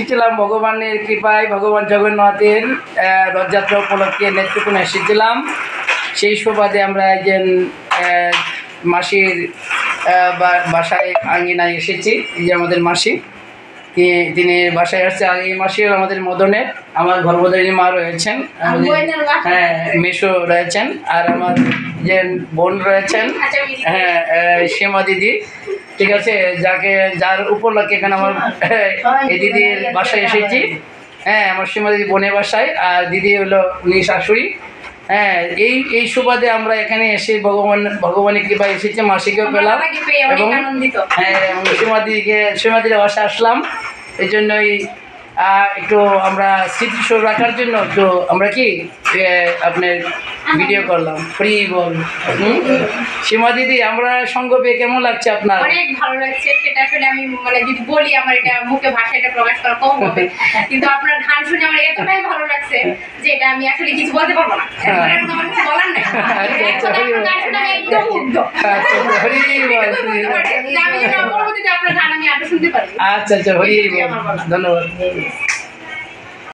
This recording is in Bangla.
এসেছিলাম ভগবানের কৃপায়, ভগবান জগন্নাথের রথযাত্রা উপলক্ষে নেত্রকোনা এসেছিলাম। সেই সুবাদে আমরা একজন মাসির বাসায় আঙ্গিনায় এসেছি। এই যে আমাদের মাসি, তিনি বাসায় আসছে। আর এই মাসির আমাদের মদনের, আমার গর্ভধারিণী মা রয়েছেন, হ্যাঁ মেশো রয়েছেন, আর আমার যে বোন রয়েছেন, হ্যাঁ সীমা দিদি, ঠিক আছে, যার উপলক্ষে এখানে আমার এই দিদির বাসায় এসেছি। হ্যাঁ, আমার সীমা দিদি বোনের বাসায়, আর দিদি হলো উনি শাশুড়ি। হ্যাঁ, এই সুবাদে আমরা এখানে এসে ভগবানের কৃপায় এসেছি, মাসিকেও পেলাম এবং হ্যাঁ সীমা দিদির বাসায় আসলাম। এই জন্যই একটু আমরা স্মৃতিস্বর রাখার জন্য একটু আমরা কি আপনার ভিডিও করলাম। ফ্রি বল সীমা দিদি, আমরা সঙ্গ পেয়ে কেমন লাগছে আপনার? অনেক ভালো লাগছে। সেটা আসলে আমি যদি বলি আমার এটা মুখে ভাষা এটা প্রকাশ করা কম হবে, কিন্তু আপনার গান শুনে আমার এতটাই ভালো লাগছে যে এটা আমি আসলে কিছু বলতে পারবো না। আমার কিছু বলার নাই। গান শুনে আমি একদম মুগ্ধ। আমি যেন পরবর্তীতে আপনার গান আমি আরো শুনতে পারি। আচ্ছা, হরি বল, ধন্যবাদ।